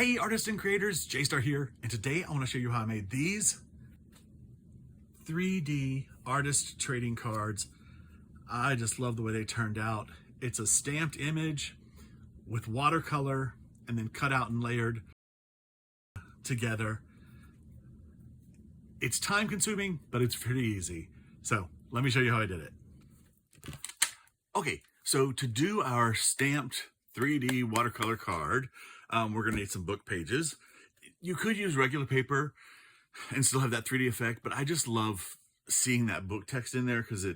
Hey artists and creators, J-Star here, and today I want to show you how I made these 3D artist trading cards. I just love the way they turned out. It's a stamped image with watercolor and then cut out and layered together. It's time consuming, but it's pretty easy. So let me show you how I did it. Okay, so to do our stamped 3D watercolor card, we're gonna need some book pages. You could use regular paper and still have that 3D effect, but I just love seeing that book text in there because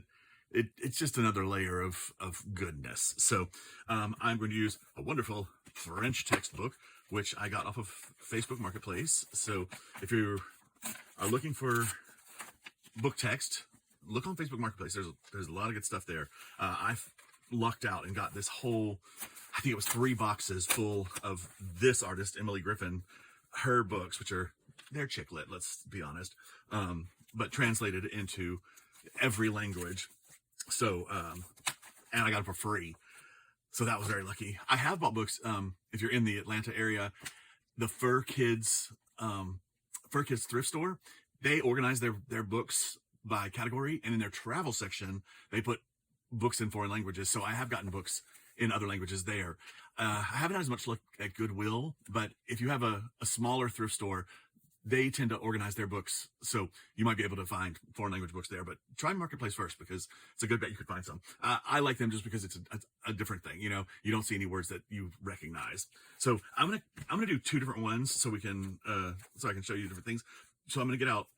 it's just another layer of goodness. So I'm going to use a wonderful French textbook, which I got off of Facebook Marketplace. So if you are looking for book text, look on Facebook Marketplace. There's a lot of good stuff there. I've lucked out and got this whole, I think it was 3 boxes full of this artist, Emily Griffin, her books, which are, they're chick lit, let's be honest, but translated into every language. So, and I got it for free. So that was very lucky. I have bought books, if you're in the Atlanta area, the Fur Kids thrift store, they organize their books by category, and in their travel section, they put books in foreign languages. So I have gotten books in other languages there. I haven't had as much luck at Goodwill, but if you have a smaller thrift store, they tend to organize their books. So you might be able to find foreign language books there, but try Marketplace first because it's a good bet you could find some. I like them just because it's a different thing. You know, you don't see any words that you recognize. So I'm gonna do 2 different ones so we can, so I can show you different things. So I'm gonna get out,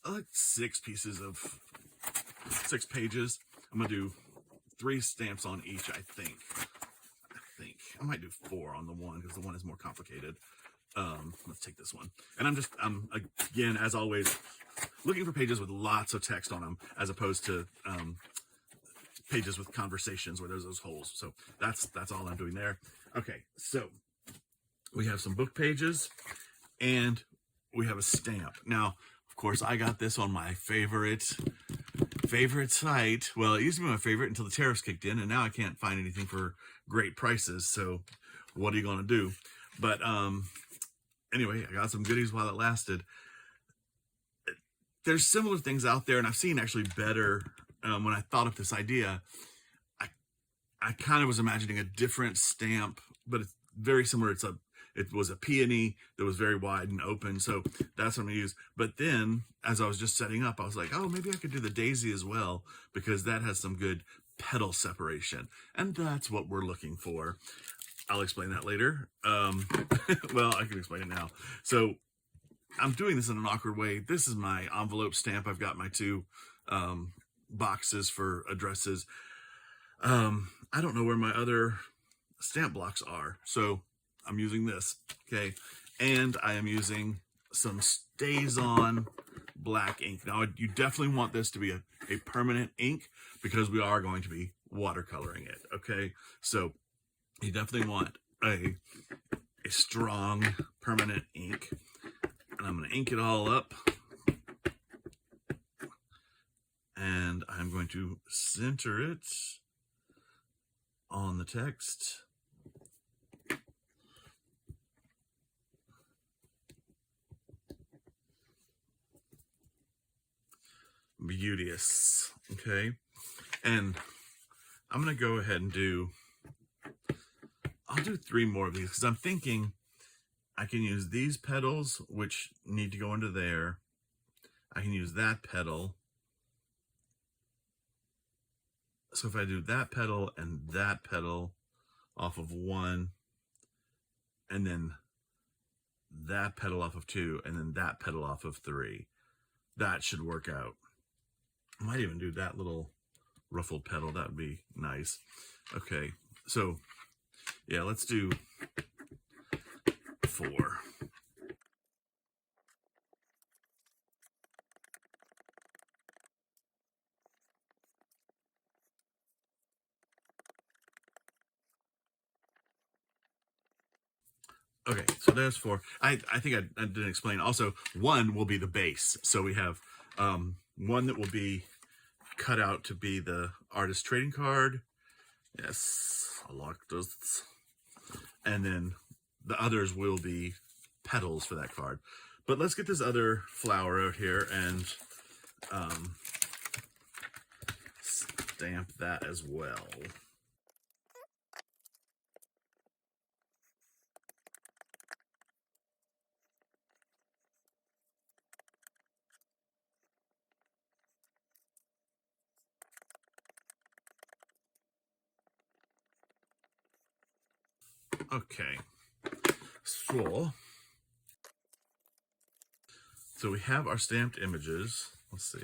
like 6 pages. I'm gonna do 3 stamps on each, I think. I might do 4 on the one because the one is more complicated. Let's take this one. And I'm again, as always, looking for pages with lots of text on them as opposed to pages with conversations where there's those holes. So that's all I'm doing there. Okay, so we have some book pages and we have a stamp. Now, of course, I got this on my favorite site. Well, it used to be my favorite until the tariffs kicked in, and now I can't find anything for great prices. So what are you going to do? But anyway, I got some goodies while it lasted. There's similar things out there, and I've seen actually better. When I thought of this idea, I kind of was imagining a different stamp, but it's very similar. It was a peony that was very wide and open, so that's what I'm gonna use. But then, as I was just setting up, I was like, oh, maybe I could do the daisy as well, because that has some good petal separation, and that's what we're looking for. I'll explain that later. Well, I can explain it now. So I'm doing this in an awkward way. This is my envelope stamp. I've got my 2 boxes for addresses. I don't know where my other stamp blocks are, so I'm using this, okay? And I am using some StazOn black ink. Now, you definitely want this to be a permanent ink because we are going to be watercoloring it, okay? So you definitely want a strong permanent ink. And I'm going to ink it all up. And I'm going to center it on the text. Beauteous, okay? And I'm going to go ahead and I'll do 3 more of these because I'm thinking I can use these petals, which need to go into there. I can use that petal. So if I do that petal and that petal off of 1, and then that petal off of 2, and then that petal off of 3, that should work out. I might even do that little ruffled petal. That would be nice. Okay, so yeah, let's do 4. Okay, so there's 4. I think I didn't explain. Also, 1 will be the base. So we have 1 that will be cut out to be the artist trading card. Yes, I like this. And then the others will be petals for that card. But let's get this other flower out here and stamp that as well. Okay, so we have our stamped images. Let's see.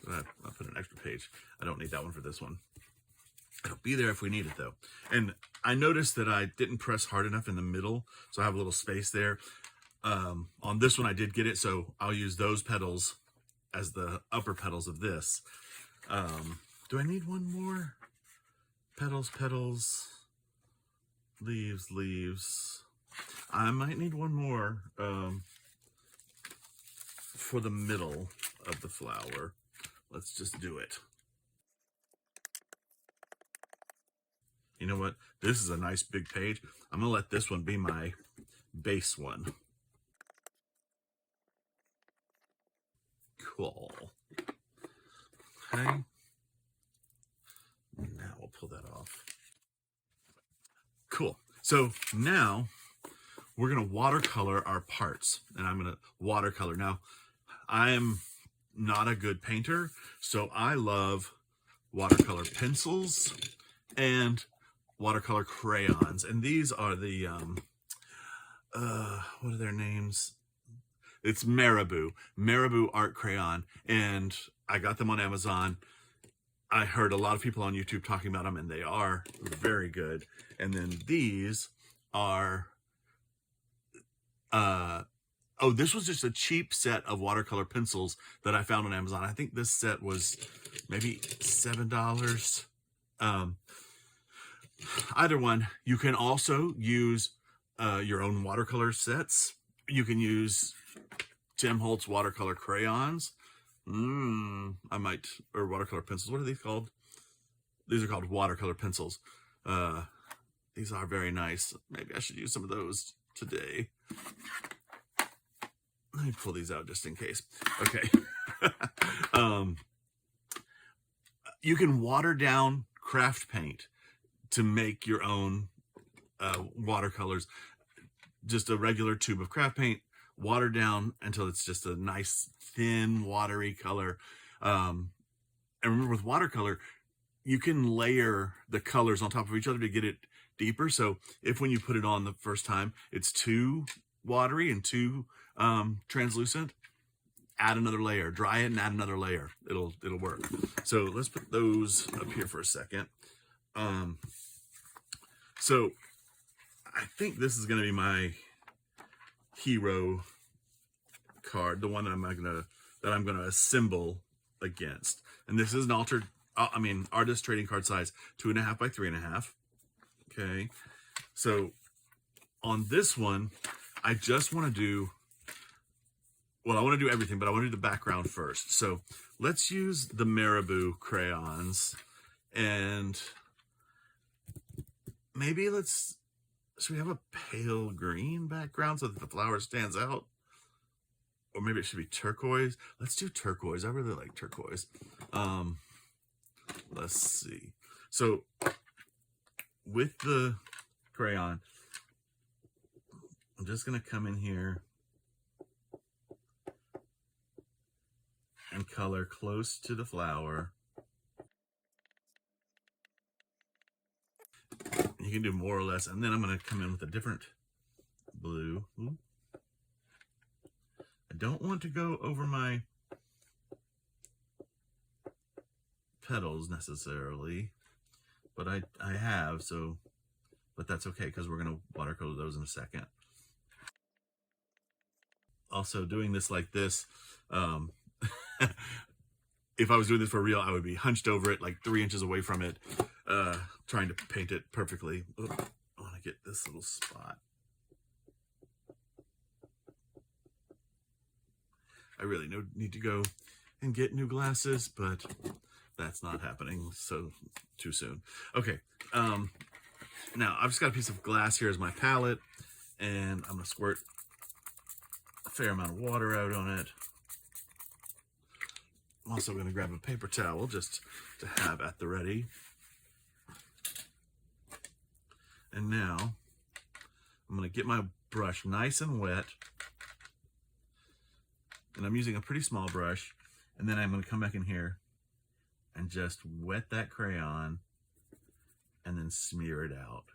I'll put an extra page. I don't need that one for this one. It'll be there if we need it though. And I noticed that I didn't press hard enough in the middle, so I have a little space there. On this one I did get it, so I'll use those petals as the upper petals of this. Do I need one more? Petals, petals, leaves, leaves. I might need one more for the middle of the flower. Let's just do it. You know what? This is a nice big page. I'm gonna let this one be my base one. Cool. Okay. Now we'll pull that off. Cool. So now we're gonna watercolor our parts, and I'm gonna watercolor. Now, I'm not a good painter, so I love watercolor pencils and watercolor crayons, and these are the what are their names? It's Marabou art crayon, and I got them on Amazon. I heard a lot of people on YouTube talking about them, and they are very good. And then these are oh, this was just a cheap set of watercolor pencils that I found on Amazon. I think this set was maybe $7. Either one. You can also use your own watercolor sets. You can use Tim Holtz watercolor crayons. I might, or watercolor pencils. What are these called? These are called watercolor pencils. These are very nice. Maybe I should use some of those today. Let me pull these out just in case. Okay. You can water down craft paint to make your own watercolors. Just a regular tube of craft paint, water down until it's just a nice thin watery color. And remember, with watercolor, you can layer the colors on top of each other to get it deeper. So if when you put it on the first time it's too watery and too translucent, add another layer, dry it and add another layer. It'll work. So let's put those up here for a second. So I think this is going to be my hero card, the one that I'm gonna assemble against. And this is an artist trading card size 2.5 by 3.5. Okay, so on this one, I just want to do, well, I want to do everything, but I want to do the background first. So let's use the Marabou crayons, and maybe should we have a pale green background so that the flower stands out? Or maybe it should be turquoise. Let's do turquoise. I really like turquoise. Let's see. So with the crayon, I'm just going to come in here and color close to the flower. You can do more or less, and then I'm going to come in with a different blue. I don't want to go over my petals necessarily, but I have, so, but that's okay because we're going to watercolor those in a second. Also, doing this like this, if I was doing this for real, I would be hunched over it, like 3 inches away from it, trying to paint it perfectly. I want to get this little spot. I really need to go and get new glasses, but that's not happening so too soon. Okay, Now, I've just got a piece of glass here as my palette, and I'm going to squirt a fair amount of water out on it. I'm also going to grab a paper towel just to have at the ready. And now, I'm going to get my brush nice and wet. And I'm using a pretty small brush. And then I'm going to come back in here and just wet that crayon and then smear it out.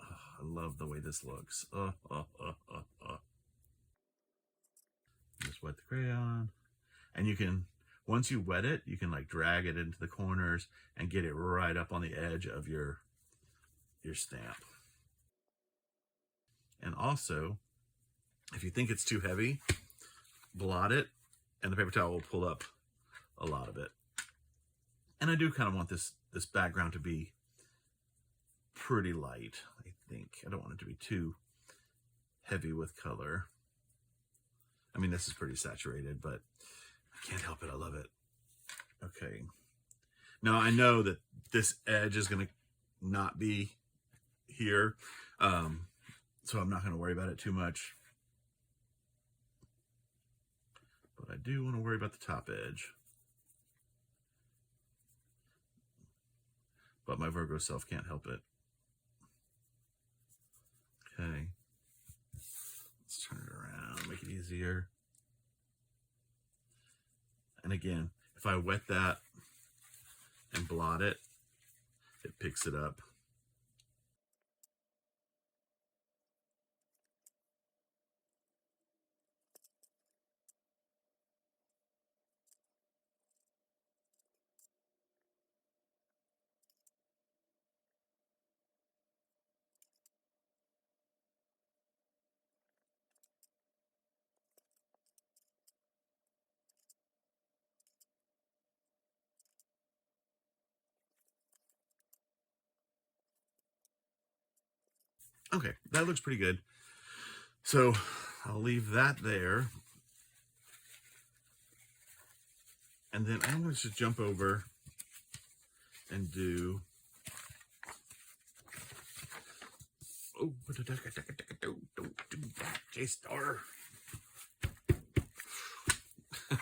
Oh, I love the way this looks. Just wet the crayon. And you can, once you wet it, you can like drag it into the corners and get it right up on the edge of your stamp. And also, if you think it's too heavy, blot it and the paper towel will pull up a lot of it. And I do kind of want this background to be pretty light, I think. I don't want it to be too heavy with color. I mean, this is pretty saturated, but I can't help it. I love it. Okay. Now I know that this edge is going to not be here, so I'm not going to worry about it too much. But I do want to worry about the top edge. But my Virgo self can't help it. Okay. Let's turn it around, make it easier. And again, if I wet that and blot it, it picks it up. Okay, that looks pretty good. So I'll leave that there. And then I'm going to just jump over and do, oh, don't do that, J-Star.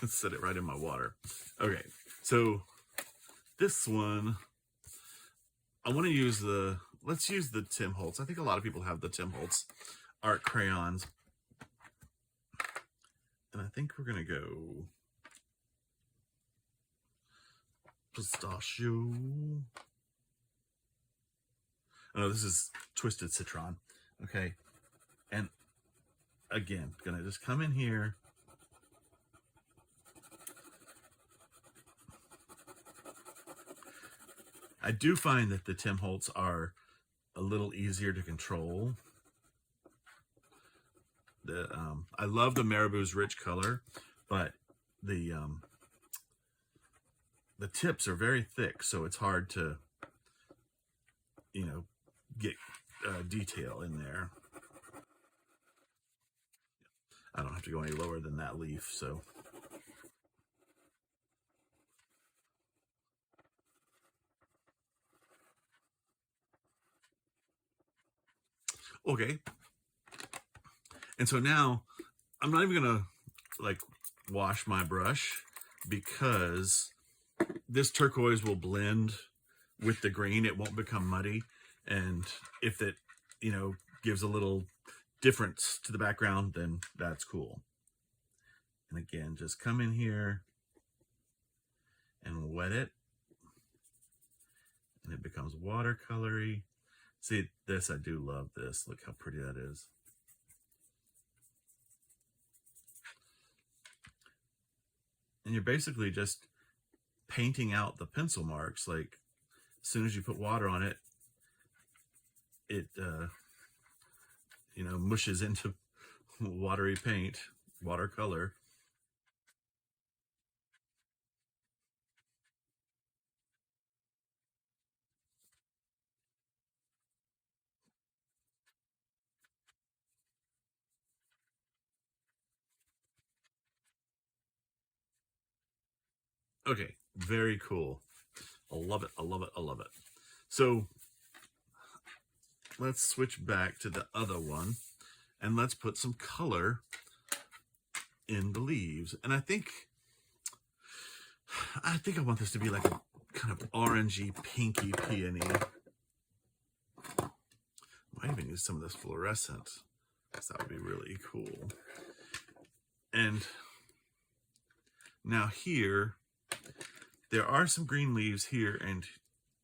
Set it right in my water. Okay, so this one, I want to use let's use the Tim Holtz. I think a lot of people have the Tim Holtz art crayons. And I think we're going to go pistachio. Oh, this is Twisted Citron. Okay. And again, gonna just come in here. I do find that the Tim Holtz are a little easier to control. I love the Marabou's rich color, but the tips are very thick, so it's hard to, you know, get detail in there. I don't have to go any lower than that leaf, so. Okay. And so now I'm not even gonna like wash my brush because this turquoise will blend with the green. It won't become muddy. And if it, you know, gives a little difference to the background, then that's cool. And again, just come in here and wet it. And it becomes watercolory. See, this, I do love this. Look how pretty that is. And you're basically just painting out the pencil marks. Like, as soon as you put water on it, it, you know, mushes into watery paint, watercolor. Okay, very cool. I love it. I love it. I love it. So let's switch back to the other one and let's put some color in the leaves. And I think I want this to be like a kind of orangey, pinky peony. Might even use some of this fluorescent, because that would be really cool. And now here, there are some green leaves here and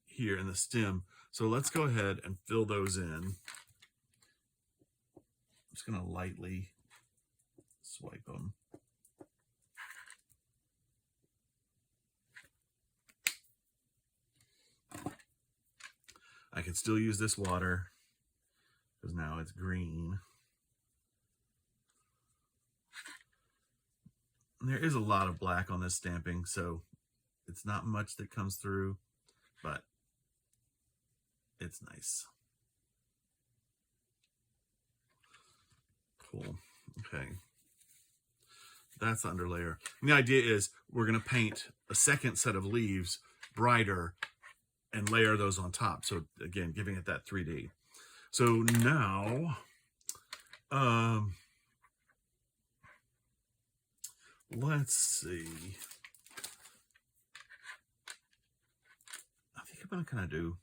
here in the stem. So let's go ahead and fill those in. I'm just going to lightly swipe them. I can still use this water because now it's green. And there is a lot of black on this stamping, so it's not much that comes through, but it's nice. Cool. Okay. That's the underlayer. And the idea is we're going to paint a second set of leaves brighter and layer those on top. So again, giving it that 3D. So now, let's see. I think I'm going to kind of do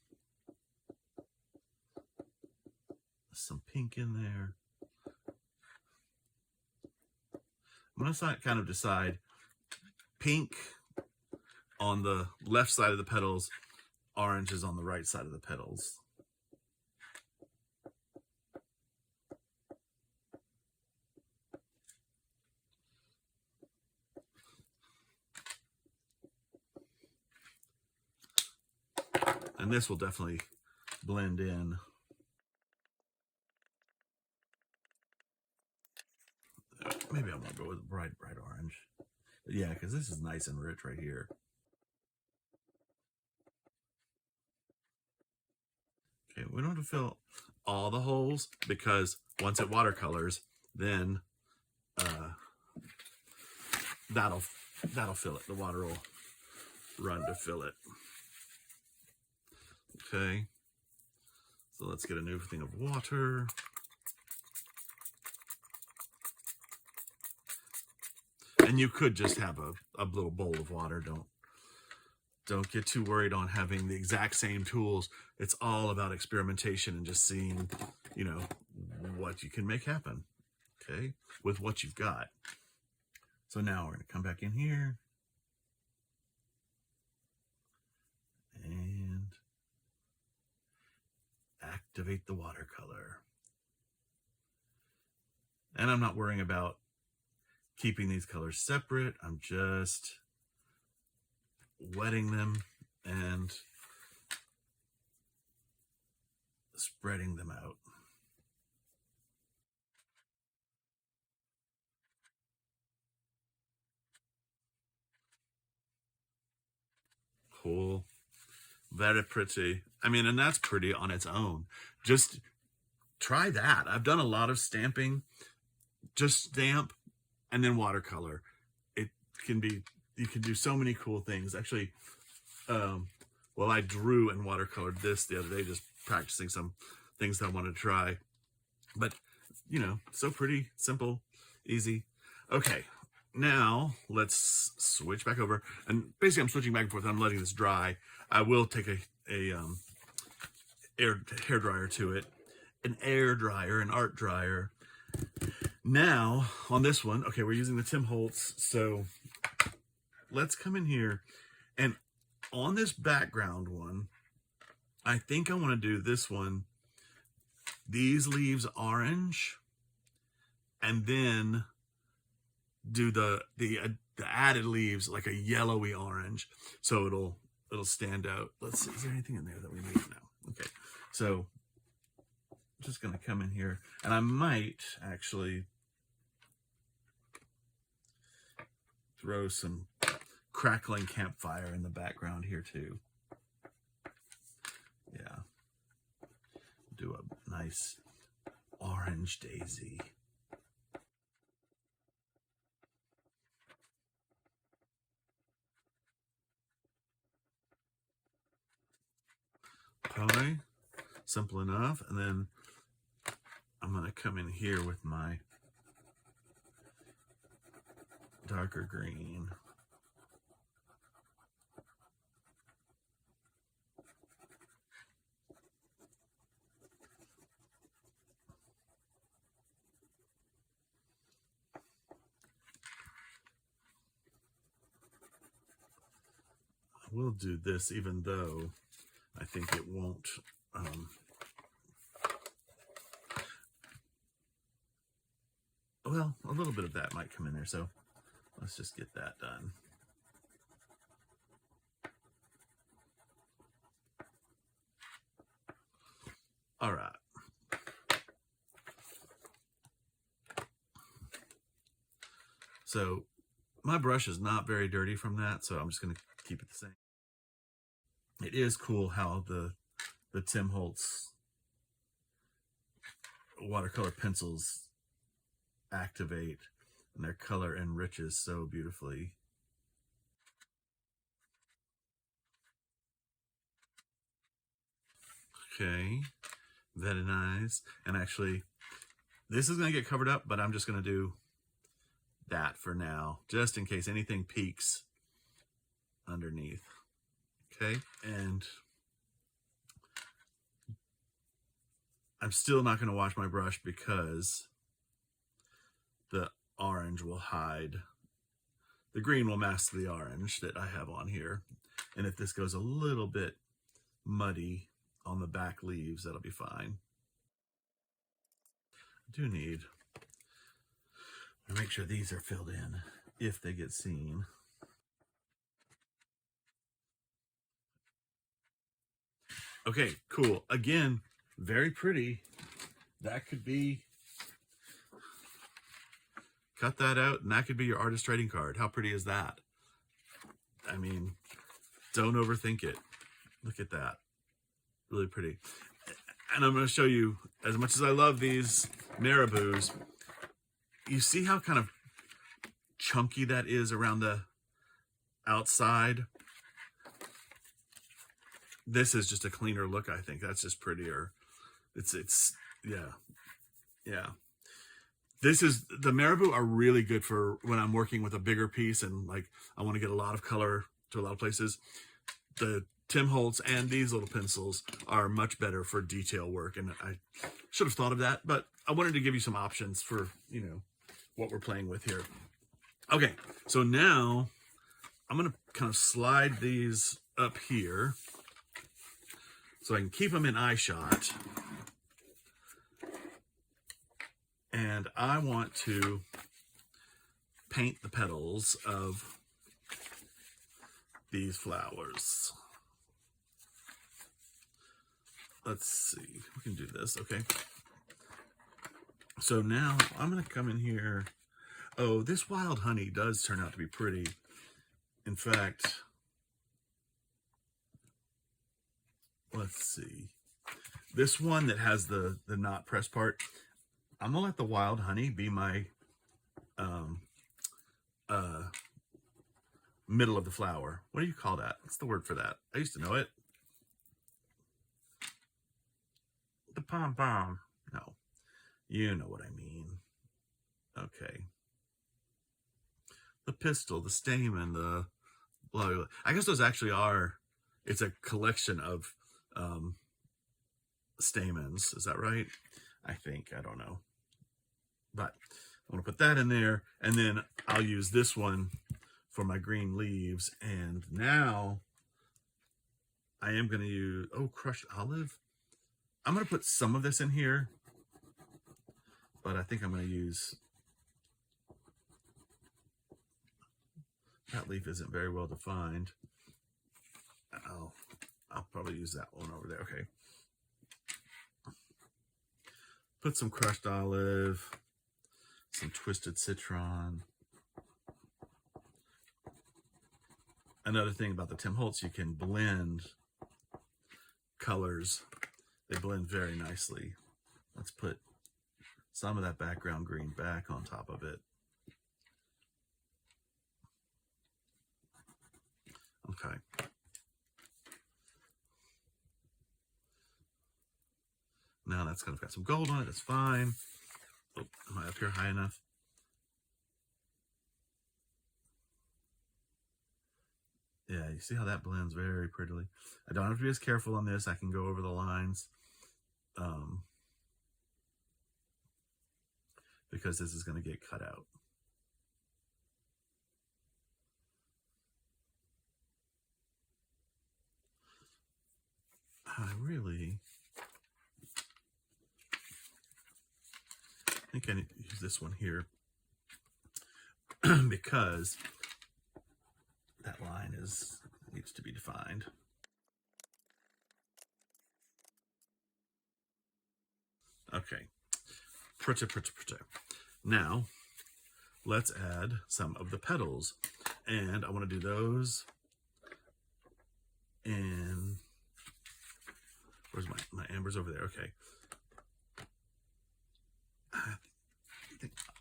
some pink in there. I'm going to kind of decide pink on the left side of the petals, orange is on the right side of the petals. And this will definitely blend in. Maybe I won't go with bright orange. But yeah, because this is nice and rich right here. Okay, we don't have to fill all the holes because once it watercolors, then that'll fill it. The water will run to fill it. Okay, so let's get a new thing of water. And you could just have a little bowl of water. Don't get too worried on having the exact same tools. It's all about experimentation and just seeing, you know, what you can make happen, okay, with what you've got. So now we're going to come back in here and activate the watercolor. And I'm not worrying about keeping these colors separate. I'm just wetting them and spreading them out. Cool. Very pretty. I mean, and that's pretty on its own. Just try that. I've done a lot of stamping, just stamp and then watercolor. It can be, you can do so many cool things. Actually, well, I drew and watercolored this the other day, just practicing some things that I want to try. But, you know, so pretty, simple, easy. Okay, now let's switch back over. And basically I'm switching back and forth. I'm letting this dry. I will take a hair dryer to it, an air dryer, an art dryer. Now on this one, okay, we're using the Tim Holtz. So let's come in here and on this background one, I think I want to do this one, these leaves orange, and then do the added leaves like a yellowy orange, so it'll stand out. Let's see, is there anything in there that we need now? Okay, so I'm just gonna come in here, and I might actually throw some crackling campfire in the background here too. Yeah, do a nice orange daisy. Okay, Simple enough. And then I'm going to come in here with my darker green. We'll do this even though I think it won't. Well, a little bit of that might come in there, so let's just get that done. All right. So my brush is not very dirty from that, so I'm just going to keep it the same. It is cool how the Tim Holtz watercolor pencils activate and their color enriches so beautifully. Okay, very nice. And actually, this is going to get covered up, but I'm just going to do that for now, just in case anything peeks underneath. Okay, and I'm still not going to wash my brush because the orange will hide. The green will mask the orange that I have on here. And if this goes a little bit muddy on the back leaves, that'll be fine. I do need to make sure these are filled in if they get seen. Okay, cool. Again, very pretty. That could be, cut that out and that could be your artist trading card. How pretty is that? I mean, don't overthink it. Look at that. Really pretty. And I'm going to show you, as much as I love these marabous, you see how kind of chunky that is around the outside? This is just a cleaner look, I think. That's just prettier. It's yeah. This is, the marabou are really good for when I'm working with a bigger piece and like I want to get a lot of color to a lot of places. The Tim Holtz and these little pencils are much better for detail work, and I should have thought of that, but I wanted to give you some options for, you know, what we're playing with here. Okay, so now I'm going to kind of slide these up here so I can keep them in eye shot. And I want to paint the petals of these flowers. Let's see, we can do this, okay. So now I'm gonna come in here. Oh, this wild honey does turn out to be pretty. In fact, let's see. This one that has the not pressed part, I'm gonna let the wild honey be my middle of the flower. What do you call that? What's the word for that? I used to know it. The pom-pom. No, you know what I mean. Okay. The pistil, the stamen, the blah, blah, blah. I guess those actually are, it's a collection of stamens. Is that right? I think, I don't know. But I'm gonna put that in there, and then I'll use this one for my green leaves. And now I am gonna use, oh, crushed olive. I'm gonna put some of this in here, but I think I'm gonna use, that leaf isn't very well defined. I'll probably use that one over there. Okay. Put some crushed olive, some twisted citron. Another thing about the Tim Holtz, you can blend colors. They blend very nicely. Let's put some of that background green back on top of it. Okay. Now that's kind of got some gold on it. That's fine. Oh, am I up here high enough? Yeah, you see how that blends very prettily. I don't have to be as careful on this. I can go over the lines because this is going to get cut out. I think I need to use this one here because that line needs to be defined. Okay, pretty. Now, let's add some of the petals. And I want to do those in, where's my amber's over there? Okay.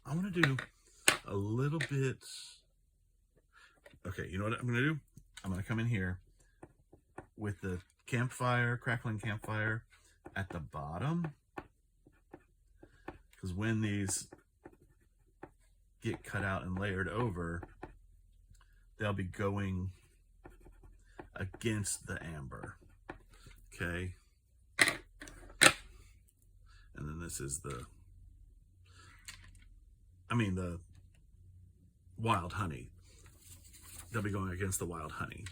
I want to do a little bit. Okay, you know what I'm going to do? I'm going to come in here with the campfire, crackling campfire at the bottom. Because when these get cut out and layered over, they'll be going against the amber. Okay. And then this is the wild honey. They'll be going against the wild honey.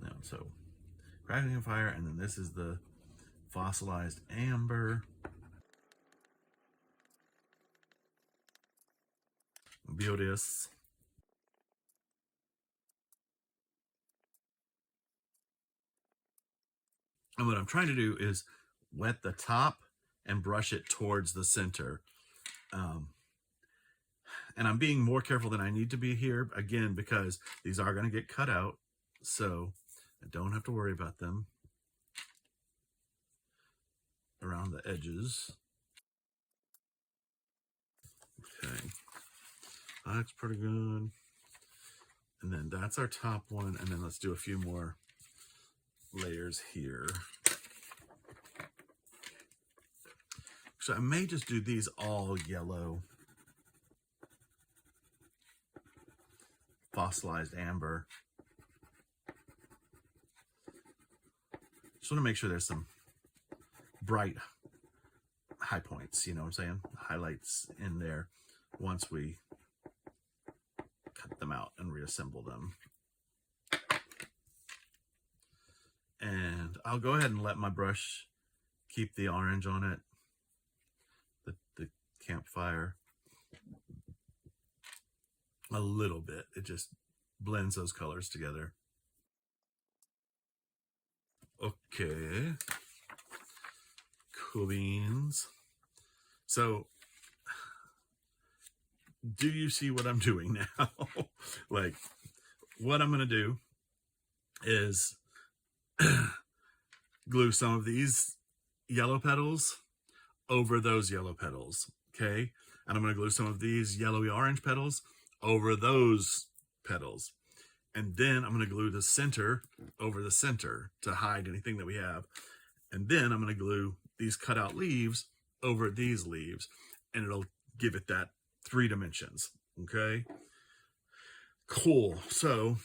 Now, so crackling fire, and then this is the fossilized amber. Beauteous. And what I'm trying to do is wet the top and brush it towards the center. And I'm being more careful than I need to be here, again, because these are going to get cut out. So I don't have to worry about them around the edges. Okay. That's pretty good. And then that's our top one. And then let's do a few more layers here. So I may just do these all yellow. Fossilized amber. Just want to make sure there's some bright high points, you know what I'm saying? Highlights in there once we cut them out and reassemble them. And I'll go ahead and let my brush keep the orange on it, the campfire, a little bit. It just blends those colors together. Okay. Cool beans. So, do you see what I'm doing now? Like, what I'm going to do is glue some of these yellow petals over those yellow petals, okay? And I'm going to glue some of these yellowy orange petals over those petals. And then I'm going to glue the center over the center to hide anything that we have. And then I'm going to glue these cut out leaves over these leaves, and it'll give it that 3 dimensions, okay? Cool. So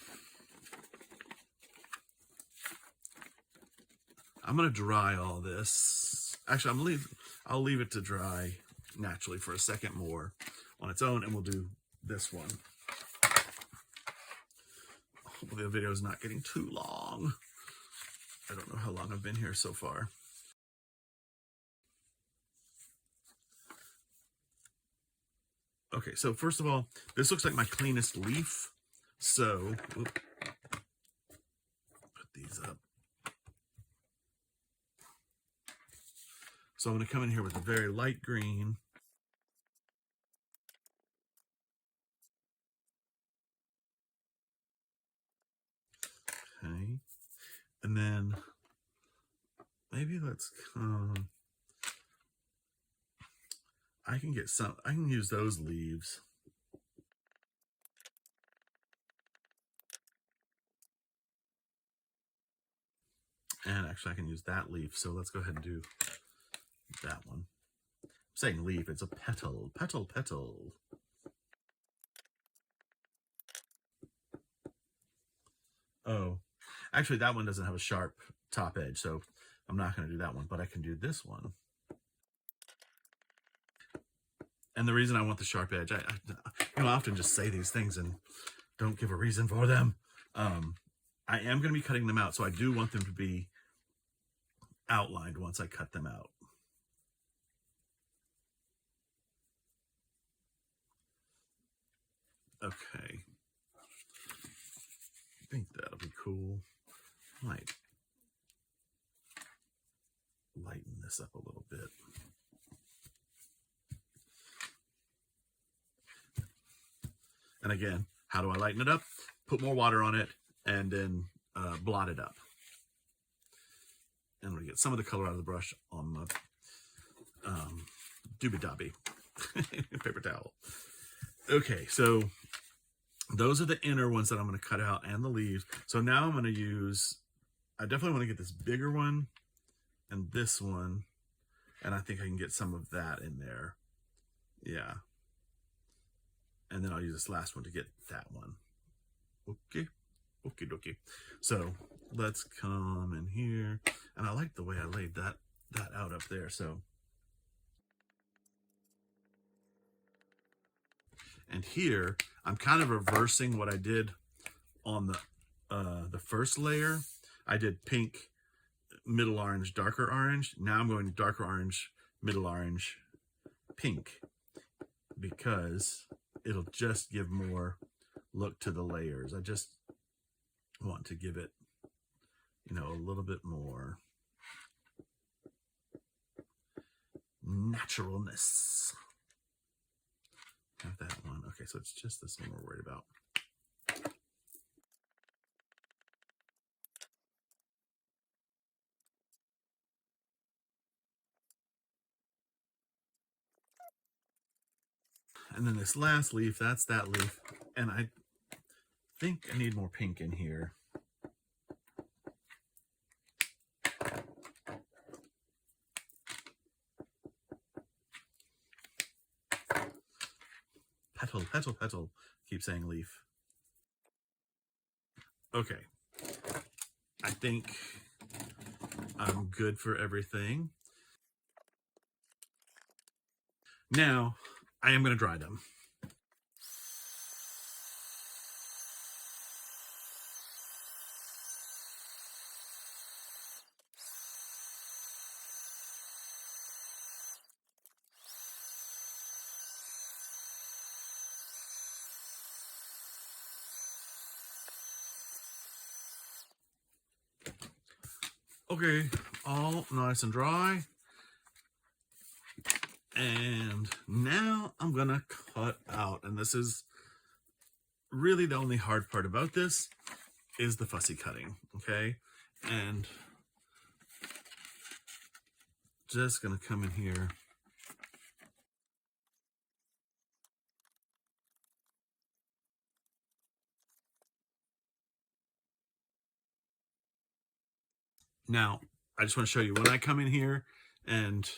I'm going to dry all this. Actually, I'll leave it to dry naturally for a second more on its own, and we'll do this one. Hopefully the video is not getting too long. I don't know how long I've been here so far. Okay, so first of all, this looks like my cleanest leaf. So, put these up. So I'm going to come in here with a very light green. Okay. And then maybe let's I can use those leaves. And actually I can use that leaf. So let's go ahead and do that one. I'm saying leaf, it's a petal, petal, petal. Oh, actually that one doesn't have a sharp top edge, so I'm not going to do that one, but I can do this one. And the reason I want the sharp edge, I often just say these things and don't give a reason for them. I am going to be cutting them out, so I do want them to be outlined once I cut them out. Okay. I think that'll be cool. Might lighten this up a little bit. And again, how do I lighten it up? Put more water on it and then blot it up. And I'm gonna get some of the color out of the brush on the doobie dobby paper towel. Okay, so those are the inner ones that I'm going to cut out and the leaves. So now I'm going to use, I definitely want to get this bigger one and this one. And I think I can get some of that in there. Yeah. And then I'll use this last one to get that one. Okay. Okie dokie. So let's come in here. And I like the way I laid that out up there. So. And here, I'm kind of reversing what I did on the first layer. I did pink, middle orange, darker orange. Now I'm going darker orange, middle orange, pink, because it'll just give more look to the layers. I just want to give it, you know, a little bit more naturalness. Have that one. Okay, so it's just this one we're worried about. And then this last leaf, that's that leaf. And I think I need more pink in here. Petal, petal, petal. Keep saying leaf. Okay. I think I'm good for everything. Now, I am going to dry them. Okay, all nice and dry. And now I'm gonna cut out, and this is really the only hard part about this is the fussy cutting, okay? And just gonna come in here. Now, I just want to show you when I come in here and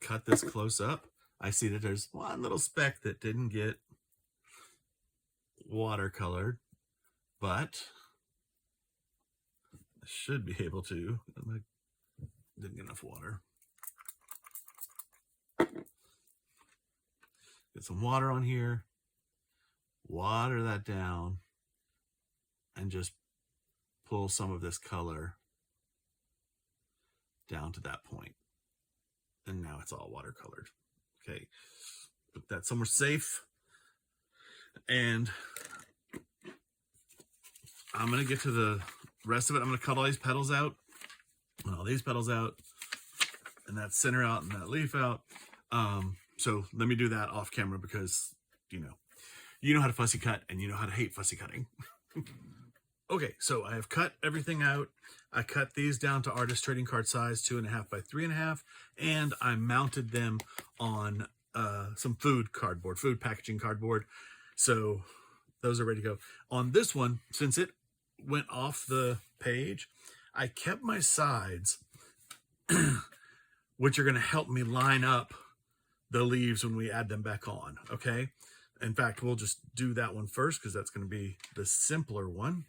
cut this close up, I see that there's one little speck that didn't get watercolored, but I should be able to. I didn't get enough water. Get some water on here, water that down, and just pull some of this color down to that point. And now it's all watercolored. Okay, put that somewhere safe. And I'm gonna get to the rest of it. I'm gonna cut all these petals out, and all these petals out, and that center out, and that leaf out. So let me do that off camera because you know how to fussy cut, and you know how to hate fussy cutting. Okay, so I have cut everything out. I cut these down to artist trading card size, 2.5 by 3.5, and I mounted them on some food packaging cardboard. So those are ready to go. On this one, since it went off the page, I kept my sides, which are going to help me line up the leaves when we add them back on, okay? In fact, we'll just do that one first because that's going to be the simpler one.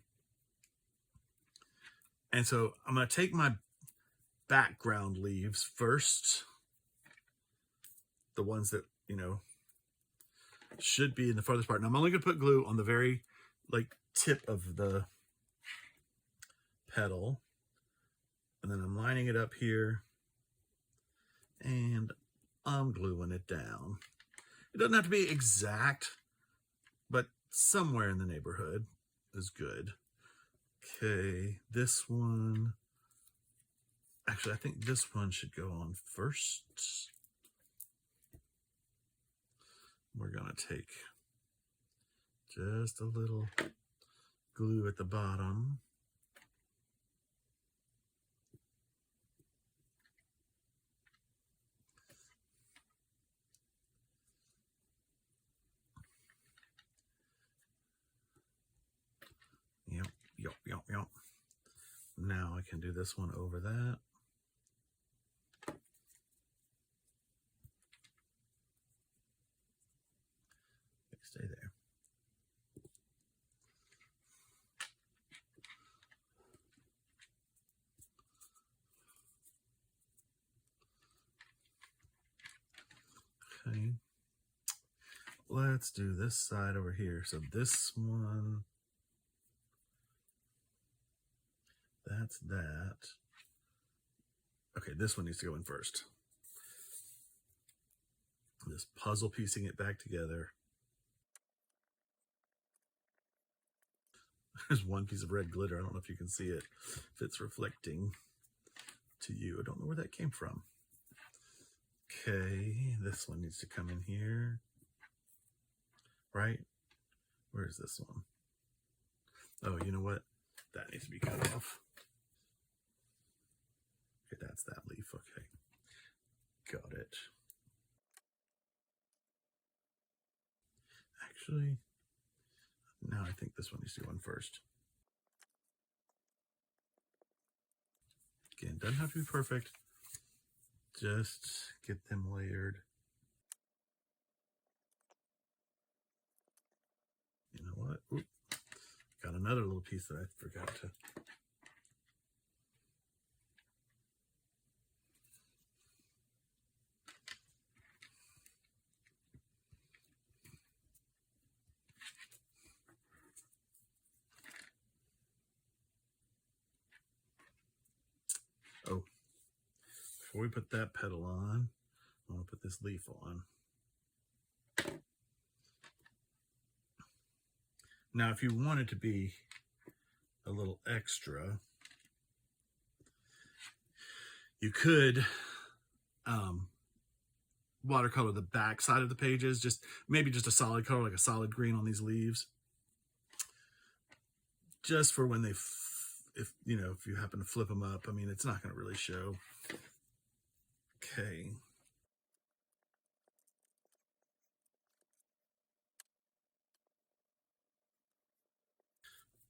And so I'm going to take my background leaves first, the ones that, you know, should be in the farthest part. And I'm only going to put glue on the very like tip of the petal. And then I'm lining it up here and I'm gluing it down. It doesn't have to be exact, but somewhere in the neighborhood is good. Okay, this one, actually I think this one should go on first. We're gonna take just a little glue at the bottom. Yep. Now I can do this one over that. Stay there. Okay. Let's do this side over here. So this one, that's that. Okay, this one needs to go in first. Just puzzle piecing it back together. There's one piece of red glitter. I don't know if you can see it, if it's reflecting to you. I don't know where that came from. Okay, this one needs to come in here. Right? Where's this one? Oh, you know what? That needs to be cut off. Okay, that's that leaf. Okay. Got it. Actually, now I think this one needs to go in first. Again, doesn't have to be perfect. Just get them layered. You know what? Oop. Got another little piece that I forgot to. Oh, before we put that petal on, I want to put this leaf on. Now, if you want it to be a little extra, you could watercolor the back side of the pages, just maybe just a solid color, like a solid green on these leaves, just for when they, if you happen to flip them up. I mean, it's not going to really show. Okay.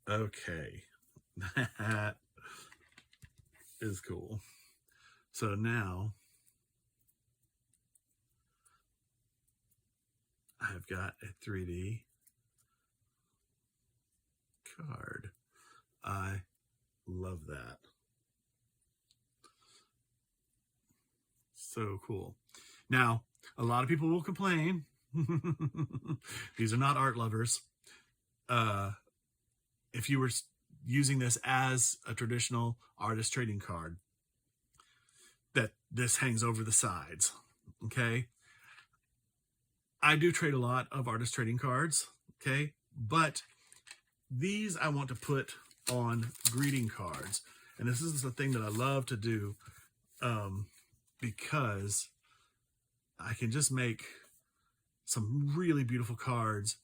Okay, that is cool. So now I've got a 3D card. I love that. So cool. Now, a lot of people will complain. These are not art lovers. If you were using this as a traditional artist trading card, that this hangs over the sides, okay? I do trade a lot of artist trading cards, okay? But these I want to put on greeting cards. And this is the thing that I love to do because I can just make some really beautiful cards.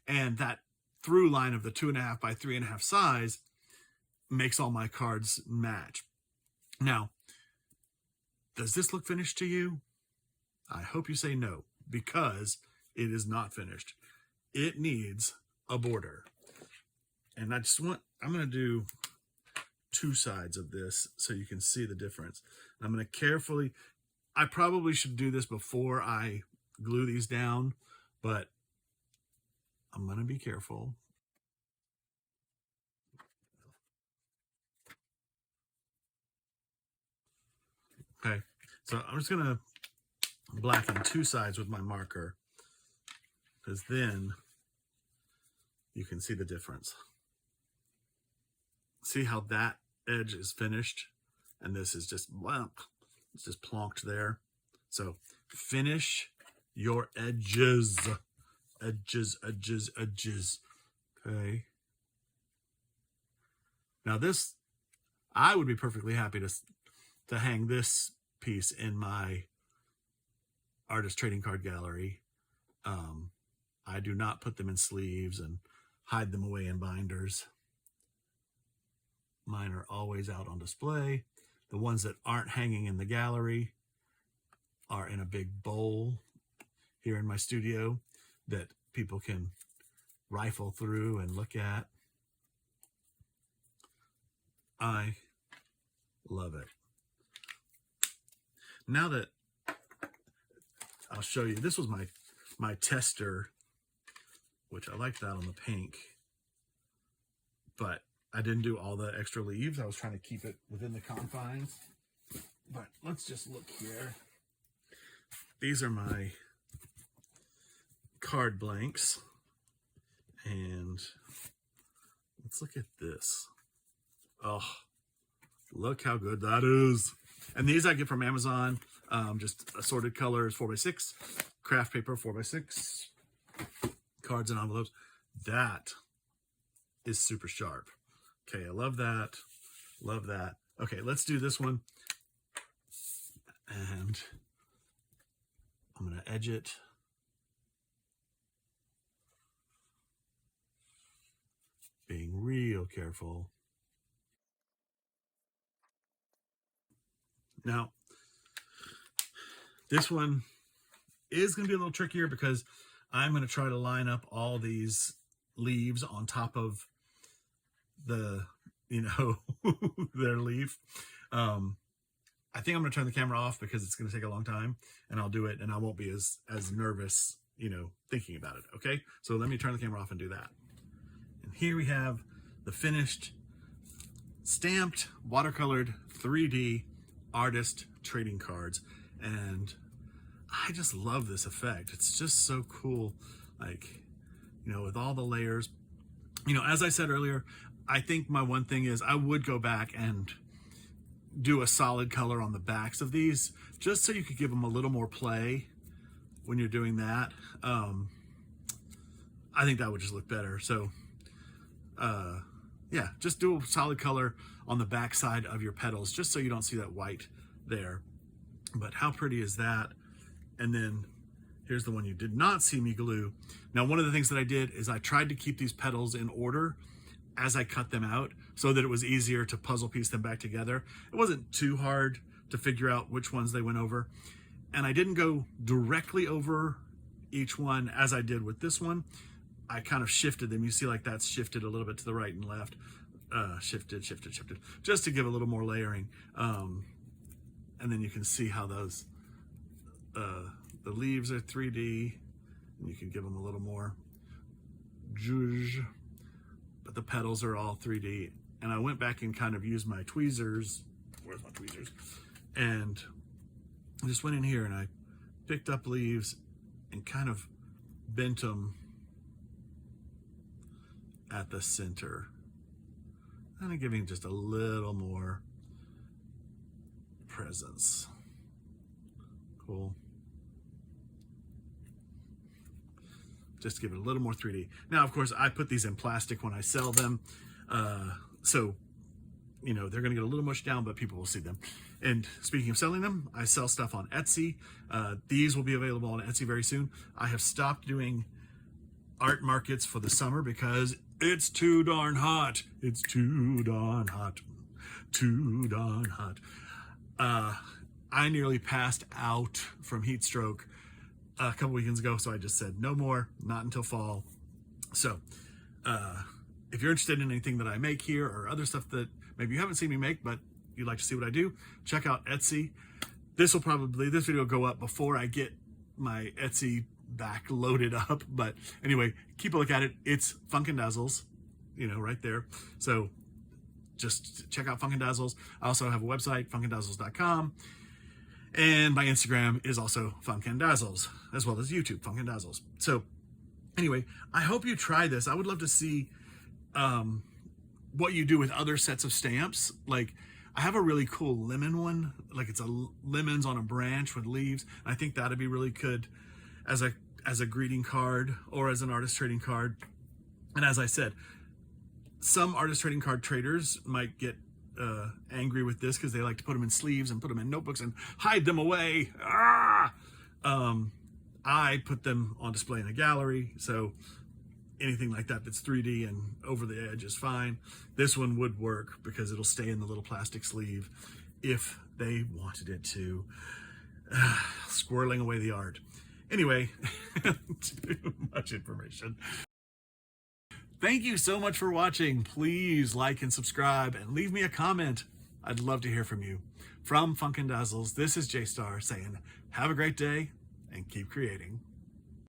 And that through line of the 2.5 by 3.5 size makes all my cards match. Now, does this look finished to you? I hope you say no, because it is not finished. It needs a border. And I I'm going to do two sides of this so you can see the difference. I'm going to carefully, I probably should do this before I glue these down, but I'm going to be careful. Okay, so I'm just going to blacken two sides with my marker, because then you can see the difference. See how that edge is finished and this is just it's just plonked there. So finish your edges. Okay, now this, I would be perfectly happy to hang this piece in my artist trading card gallery. I do not put them in sleeves and hide them away in binders. Mine are always out on display. The ones that aren't hanging in the gallery are in a big bowl here in my studio that people can rifle through and look at. I love it. Now that I'll show you, this was my tester, which I liked that on the pink, but I didn't do all the extra leaves. I was trying to keep it within the confines. But let's just look here. These are my card blanks. And let's look at this. Oh, look how good that is. And these I get from Amazon. Just assorted colors, 4x6, craft paper, 4x6, cards and envelopes. That is super sharp. Okay, I love that. Love that. Okay, let's do this one. And I'm going to edge it. Being real careful. Now, this one is going to be a little trickier because I'm going to try to line up all these leaves on top of the, their leaf. I think I'm going to turn the camera off because it's going to take a long time, and I'll do it and I won't be as nervous, thinking about it. Okay. So let me turn the camera off and do that. And here we have the finished stamped watercolored 3D artist trading cards. And I just love this effect. It's just so cool. With all the layers, as I said earlier, I think my one thing is I would go back and do a solid color on the backs of these, just so you could give them a little more play when you're doing that. I think that would just look better. So, yeah, just do a solid color on the back side of your petals, just so you don't see that white there. But how pretty is that? And then here's the one you did not see me glue. Now, one of the things that I did is I tried to keep these petals in order as I cut them out so that it was easier to puzzle piece them back together. It wasn't too hard to figure out which ones they went over. And I didn't go directly over each one as I did with this one. I kind of shifted them. You see like that's shifted a little bit to the right and left. Shifted, just to give a little more layering. And then you can see how those, the leaves are 3D, and you can give them a little more zhuzh, but the petals are all 3D. And I went back and kind of used my tweezers. Where's my tweezers? And I just went in here and I picked up leaves and kind of bent them at the center. Kind of giving just a little more presence. Cool. Just to give it a little more 3D. Now, of course, I put these in plastic when I sell them. So, they're going to get a little mushed down, but people will see them. And speaking of selling them, I sell stuff on Etsy. These will be available on Etsy very soon. I have stopped doing art markets for the summer because it's too darn hot. It's too darn hot. Too darn hot. I nearly passed out from heat stroke a couple weekends ago, so I just said no more, not until fall. So if you're interested in anything that I make here or other stuff that maybe you haven't seen me make, but you'd like to see what I do, check out Etsy. This video will go up before I get my Etsy back loaded up. But anyway, keep a look at it. It's Funkin' Dazzles, you know, right there. So just check out Funkin' Dazzles. I also have a website, funkindazzles.com. And my Instagram is also Funkin' Dazzles, as well as YouTube, Funkin' Dazzles. So anyway, I hope you try this. I would love to see what you do with other sets of stamps. Like, I have a really cool lemon one. Like, it's lemons on a branch with leaves. I think that'd be really good as a greeting card or as an artist trading card. And as I said, some artist trading card traders might get angry with this because they like to put them in sleeves and put them in notebooks and hide them away. I put them on display in a gallery, so anything like that that's 3D and over the edge is fine. This one would work because it'll stay in the little plastic sleeve if they wanted it to. Squirreling away the art. Anyway, too much information. Thank you so much for watching. Please like and subscribe and leave me a comment. I'd love to hear from you. From Funkin' Dazzles, this is J-Star saying, have a great day and keep creating.